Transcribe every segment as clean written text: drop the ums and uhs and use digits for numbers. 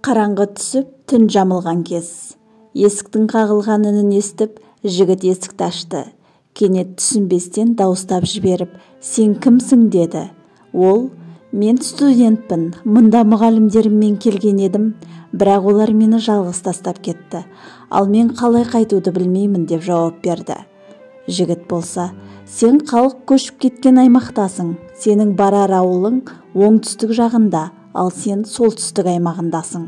Қараңғы түсіп, түн жамылған кез. Есіктің қағылған үнін естіп, жігіт есікті ашты. Кенет түсінбестен дауыстап жіберіп, «Сен кімсің?» деді. Ол, «Мен студентпін, мұнда мұғалімдеріммен келген едім, бірақ олар мені жалғыз тастап кетті. Ал мен қалай қайтуды білмеймін» деп жауап берді. Жігіт болса, «Сен халық көшіп кеткен аймақтасың. Сенің барар ауылың оңтүстік жағында, ал сен солтүстік аймағындасың.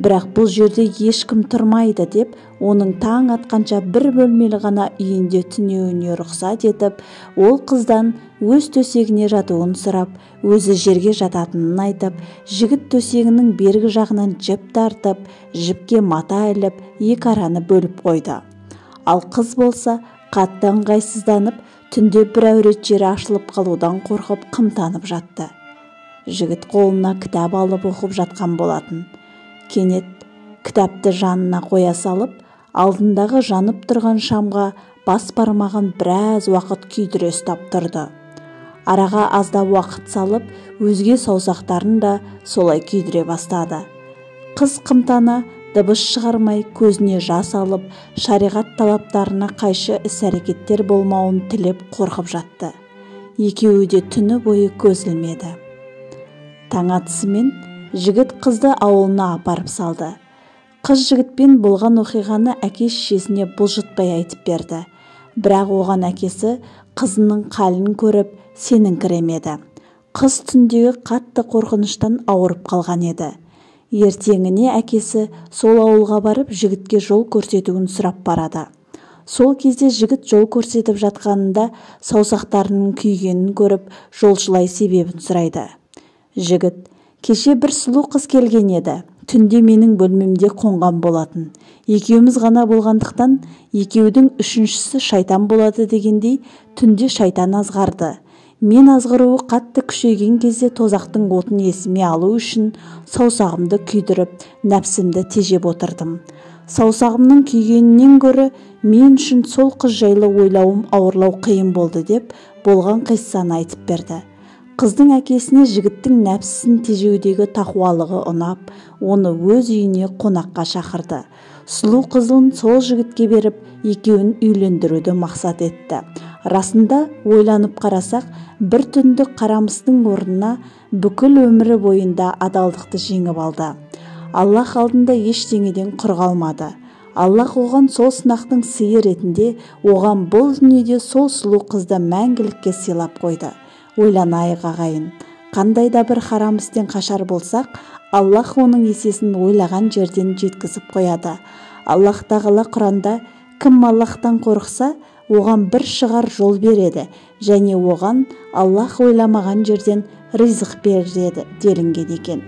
Бірақ бұл жерде ешкім тұрмайды» деп, оның таң атқанша бір бөлмелі ғана үйінде түнеуіне рұқсат етіп, ол қыздан өз төсегіне жатуын сұрап, өзі жерге жататынын айтып, жігіт төсегінің бергі жағынан жіп тартып, жіпке мата іліп, екі араны бөліп қойды. Ал қыз болса, қатты ыңғайсызданып, түнде бір әурет жері ашылып қалудан қорқып қымтанып жатты. Жігіт қолына кітап алып оқып жатқан болатын. Кенет кітапты жанына қоя салып, алдындағы жанып тұрған шамға бас бармағын біраз уақыт күйдіре ұстап тұрды. Араға аздап уақыт салып, өзге саусақтарын да солай күйдіре бастады. Қыз қымтана, дыбыс шығармай, көзіне жас алып, шариғат талаптарына қайшы іс-әрекеттер болмауын тілеп қорқып жатты. Екеуі де түні бойы көз ілмеді. Таң атысымен жігіт қызды ауылына апарып салды. Қыз жігітпен болған оқиғаны әке-шешесіне бұлжытпай айтып берді. Бірақ оған әкесі қызының халін көріп сеніңкіремеді. Қыз түндегі қатты қорқыныштан ауырып қалған еді. Ертеңіне әкесі сол ауылға барып жігітке жол көрсетуін сұрап барады. Сол кезде жігіт жол көрсетіп жатқанында саусақтарының күйгенін көріп, жолшылай себебін сұрайды. Жігіт, «Кеше бір сұлу қыз келген еді. Түнде менің бөлмемде қонған болатын. Екеуміз ғана болғандықтан, екеудің үшіншісі шайтан болады дегендей, түнде шайтан азғарды. Мен азғыруы қатты күшейген кезде тозақтың отын есіме алу үшін саусағымды күйдіріп, нәпсімді тежеп отырдым. Саусағымның күйгенінен гөрі мен үшін сол қыз жайлы ойлауым ауырлау қиын болды» деп болған қиссаны айтып берді. Қыздың әкесіне жігіттің нәпсісін тежеудегі тақуалығы ұнап, оны өз үйіне қонаққа шақырды. Сұлу қызын сол жігітке беріп, екеуін үйлендіруді мақсат етті. Расында ойланып қарасақ, бір түндік қарамыстың орнына бүкіл өмірі бойында адалдықты жеңіп алды. Аллах алдында ештеңеден құр қалмады. Аллах оған сол сынақтың сыйы ретінде, оған бұл дүниеде сол сұлу қызды мәңгілікке сыйлап қойды. Ойланайық ағайын, қандай да бір харам істен қашар болсақ, Аллах оның есесін ойлаған жерден жеткізіп қояды. Аллах тағала Құранда, кім Аллахтан қорықса, оған бір шығар жол береді, және оған Аллах ойламаған жерден ризық береді делінген екен.